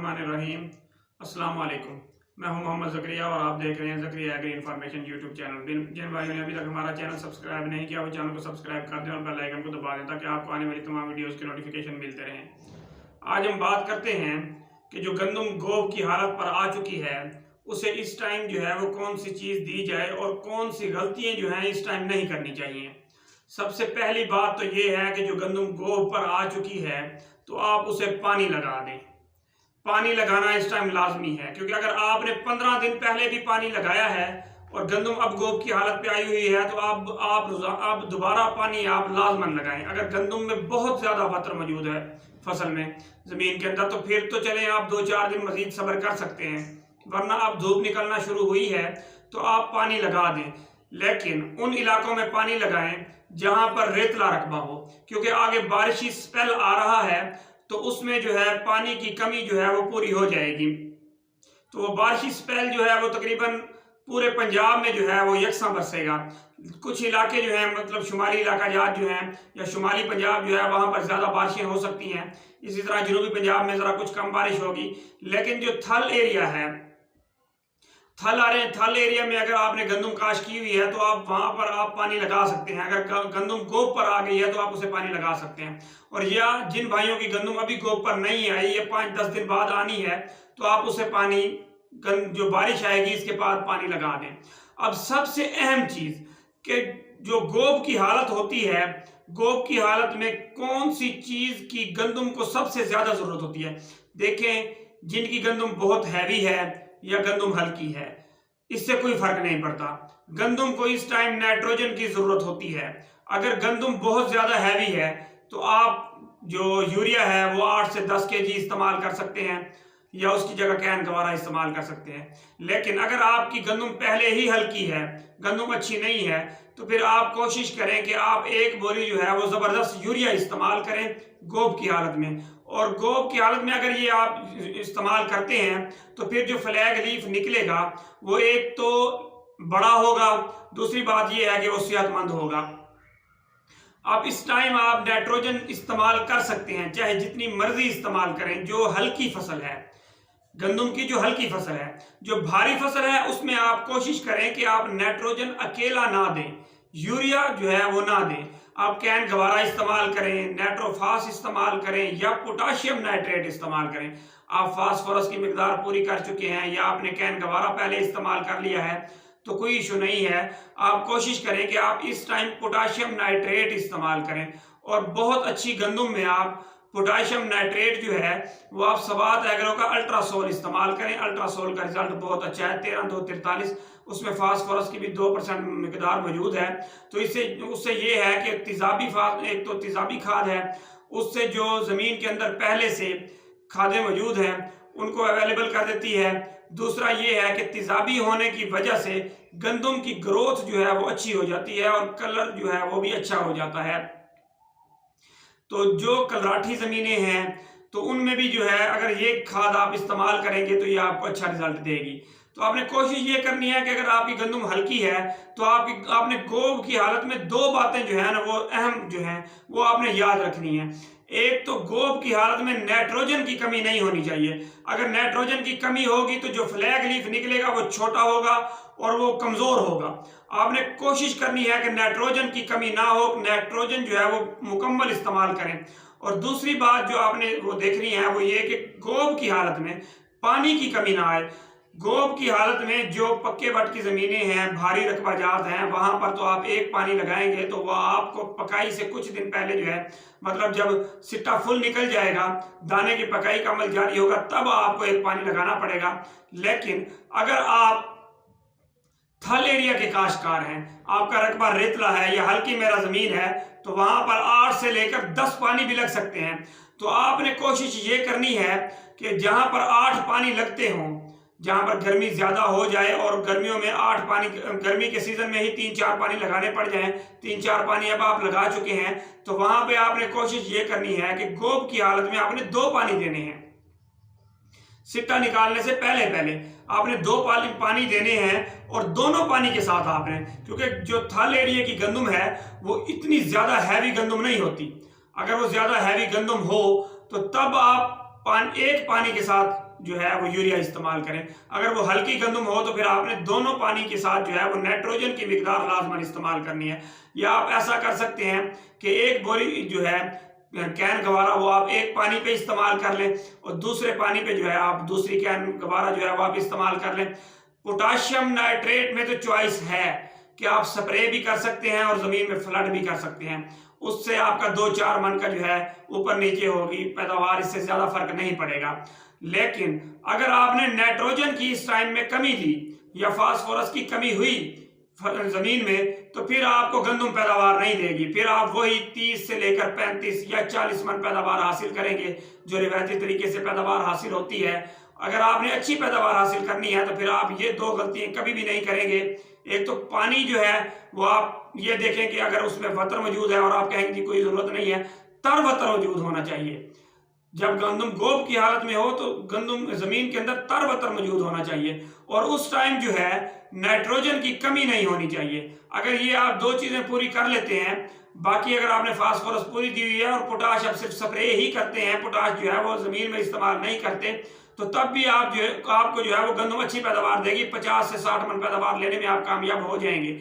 बिस्मिल्लाहिर्रहमानिर्रहीम। अस्सलाम वालेकुम। मैं हूं मोहम्मद ज़करिया और आप देख रहे हैं Zakaria agri information YouTube channel. जिन भाइयों ने अभी तक हमारा चैनल सब्सक्राइब नहीं किया वो चैनल को सब्सक्राइब कर दें और बेल आइकन को दबा दें ताकि आपको आने वाली तमाम वीडियोज़ के नोटिफिकेशन मिलते रहें। आज हम बात करते हैं कि जो गंदम गोब की हालत पर आ चुकी है उसे इस टाइम जो है वो कौन सी चीज़ दी जाए और कौन सी गलतियाँ जो हैं इस टाइम नहीं करनी चाहिए। सबसे पहली बात तो ये है कि जो गंदम गोब पर आ चुकी है तो आप उसे पानी लगा दें। पानी लगाना इस टाइम लाजमी है, क्योंकि अगर आपने 15 दिन पहले भी पानी लगाया है और गंदम अब गोब की हालत पे आई हुई है तो आप दोबारा पानी आप लाजमन लगाएं। अगर गंदम में बहुत ज़्यादा फतर मौजूद है फसल में ज़मीन के अंदर तो फिर तो चलें आप 2-4 दिन मजीद सब्र कर सकते हैं, वरना अब धूप निकलना शुरू हुई है तो आप पानी लगा दें। लेकिन उन इलाकों में पानी लगाएं जहां पर रेतला रकबा हो, क्योंकि आगे बारिशी स्पेल आ रहा है तो उसमें जो है पानी की कमी जो है वो पूरी हो जाएगी। तो वो बारिशी स्पेल जो है वो तकरीबन पूरे पंजाब में जो है वो यकसा बरसेगा। कुछ इलाके जो हैं मतलब शुमाली इलाका जात जो हैं या शुमाली पंजाब जो है वहाँ पर ज़्यादा बारिशें हो सकती हैं। इसी तरह जनूबी पंजाब में ज़रा कुछ कम बारिश होगी। लेकिन जो थल एरिया है, थल एरिया में अगर आपने गंदम काश की हुई है तो आप वहां पर आप पानी लगा सकते हैं। अगर गंदम गोब पर आ गई है तो आप उसे पानी लगा सकते हैं। और या जिन भाइयों की गंदम अभी गोब पर नहीं आई, ये 5-10 दिन बाद आनी है, तो आप उसे पानी जो बारिश आएगी इसके बाद पानी लगा दें। अब सबसे अहम चीज कि जो गोब की हालत होती है, गोब की हालत में कौन सी चीज की गंदम को सबसे ज्यादा जरूरत होती है। देखें, जिनकी गंदम बहुत हैवी है या गंदम हल्की है, इससे कोई फर्क नहीं पड़ता। गंदम को इस टाइम नाइट्रोजन की जरूरत होती है। अगर गंदम बहुत ज्यादा हैवी है तो आप जो यूरिया है वो 8 से 10 kg इस्तेमाल कर सकते हैं या उसकी जगह कैन गवारा इस्तेमाल कर सकते हैं। लेकिन अगर आपकी गंदम पहले ही हल्की है, गंदम अच्छी नहीं है, तो फिर आप कोशिश करें कि आप एक बोरी जो है वो जबरदस्त यूरिया इस्तेमाल करें गोब की हालत में। और गोब की हालत में अगर ये आप इस्तेमाल करते हैं तो फिर जो फ्लैग लीफ निकलेगा वो एक तो बड़ा होगा, दूसरी बात ये है कि वो सेहतमंद होगा। आप इस टाइम आप नाइट्रोजन इस्तेमाल कर सकते हैं, चाहे जितनी मर्जी इस्तेमाल करें। जो हल्की फसल है गंदम की, जो हल्की फसल है, जो भारी फसल है उसमें आप कोशिश करें कि आप नाइट्रोजन अकेला ना दें, यूरिया जो है वो ना दें। आप कैन गवारा इस्तेमाल करें, नाइट्रोफास इस्तेमाल करें या पोटाशियम नाइट्रेट इस्तेमाल करें। आप फास्फोरस की मिकदार पूरी कर चुके हैं या आपने कैन गवारा पहले इस्तेमाल कर लिया है तो कोई इशू नहीं है। आप कोशिश करें कि आप इस टाइम पोटाशियम नाइट्रेट इस्तेमाल करें। और बहुत अच्छी गंदम में आप पोटाशियम नाइट्रेट जो है वो आप सबात एग्रो का अल्ट्रासोल इस्तेमाल करें। अल्ट्रासोल का रिजल्ट बहुत अच्छा है, 13-2-43, उसमें फास्फोरस की भी 2% मिकदार मौजूद है। तो उससे ये है कि एक तो तेजाबी खाद है, उससे जो जमीन के अंदर पहले से खादें मौजूद हैं उनको अवेलेबल कर देती है। दूसरा ये है कि तेजाबी होने की वजह से गंदम की ग्रोथ जो है वो अच्छी हो जाती है और कलर जो है वो भी अच्छा हो जाता है। तो जो कलराठी ज़मीनें हैं तो उनमें भी जो है अगर ये खाद आप इस्तेमाल करेंगे तो ये आपको अच्छा रिजल्ट देगी। तो आपने कोशिश ये करनी है कि अगर आपकी गंदम हल्की है तो आपने गोब की हालत में 2 बातें जो है ना वो अहम जो हैं वो आपने याद रखनी है। एक तो गोब की हालत में नाइट्रोजन की कमी नहीं होनी चाहिए। अगर नाइट्रोजन की कमी होगी तो जो फ्लैग लीफ निकलेगा वो छोटा होगा और वो कमजोर होगा। आपने कोशिश करनी है कि नाइट्रोजन की कमी ना हो, नाइट्रोजन जो है वो मुकम्मल इस्तेमाल करें। और दूसरी बात जो आपने वो देखनी है वो ये कि गोब की हालत में पानी की कमी ना आए। गोब की हालत में जो पक्के बट की जमीनें हैं, भारी रकबा जात हैं, वहां पर तो आप एक पानी लगाएंगे तो वह आपको पकाई से कुछ दिन पहले जो है मतलब जब सिट्टा फुल निकल जाएगा, दाने की पकाई का अमल जारी होगा, तब आपको एक पानी लगाना पड़ेगा। लेकिन अगर आप थल एरिया के काश्तकार हैं, आपका रकबा रेतला है या हल्की मेरा जमीन है, तो वहां पर 8 से लेकर 10 पानी भी लग सकते हैं। तो आपने कोशिश ये करनी है कि जहां पर 8 पानी लगते हों, जहां पर गर्मी ज्यादा हो जाए और गर्मियों में 8 पानी, गर्मी के सीजन में ही 3-4 पानी लगाने पड़ जाएं, 3-4 पानी अब आप लगा चुके हैं, तो वहां पे आपने कोशिश ये करनी है कि गोब की हालत में आपने 2 पानी देने हैं। सिट्टा निकालने से पहले आपने 2 पानी देने हैं और दोनों पानी के साथ आपने, क्योंकि जो थल एरिया की गंदम है वो इतनी ज्यादा हैवी गंदम नहीं होती। अगर वो ज्यादा हैवी गंदम हो तो तब आप एक पानी के साथ जो है वो यूरिया इस्तेमाल करें। अगर वो हल्की गंदम हो तो फिर आपने दोनों पानी के साथ जो है वो नाइट्रोजन की मिकदार लाजमन इस्तेमाल करनी है। या आप ऐसा कर सकते हैं कि एक बोरी जो है कैन गवारा वो आप एक पानी पे इस्तेमाल कर लें और दूसरे पानी पे जो है आप दूसरी कैन गवारा जो है वो आप इस्तेमाल कर लें। पोटाशियम नाइट्रेट में तो चॉइस है कि आप स्प्रे भी कर सकते हैं और जमीन में फ्लड भी कर सकते हैं। उससे आपका 2-4 मन का जो है ऊपर नीचे होगी पैदावार, इससे ज्यादा फर्क नहीं पड़ेगा। लेकिन अगर आपने नाइट्रोजन की इस टाइम में कमी ली या फास्फोरस की कमी हुई जमीन में, तो फिर आपको गंदम पैदावार नहीं देगी। फिर आप वही 30 से लेकर 35 या 40 मन पैदावार हासिल करेंगे जो रिवायती तरीके से पैदावार हासिल होती है। अगर आपने अच्छी पैदावार हासिल करनी है तो फिर आप ये 2 गलतियां कभी भी नहीं करेंगे। एक तो पानी जो है वो आप ये देखें कि अगर उसमें वतर मौजूद है और आप कहेंगे कि कोई जरूरत नहीं है, तर वतर मौजूद होना चाहिए। जब गंदम गोब की हालत में हो तो गंदम जमीन के अंदर तर वतर मौजूद होना चाहिए और उस टाइम जो है नाइट्रोजन की कमी नहीं होनी चाहिए। अगर ये आप 2 चीजें पूरी कर लेते हैं, बाकी अगर आपने फास्फोरस पूरी दी हुई है और पोटाश आप सिर्फ स्प्रे ही करते हैं, पोटाश जो है वो जमीन में इस्तेमाल नहीं करते, तो तब भी आप जो है आपको जो है वो गंदम अच्छी पैदावार देगी। 50 से 60 मन पैदावार लेने में आप कामयाब हो जाएंगे।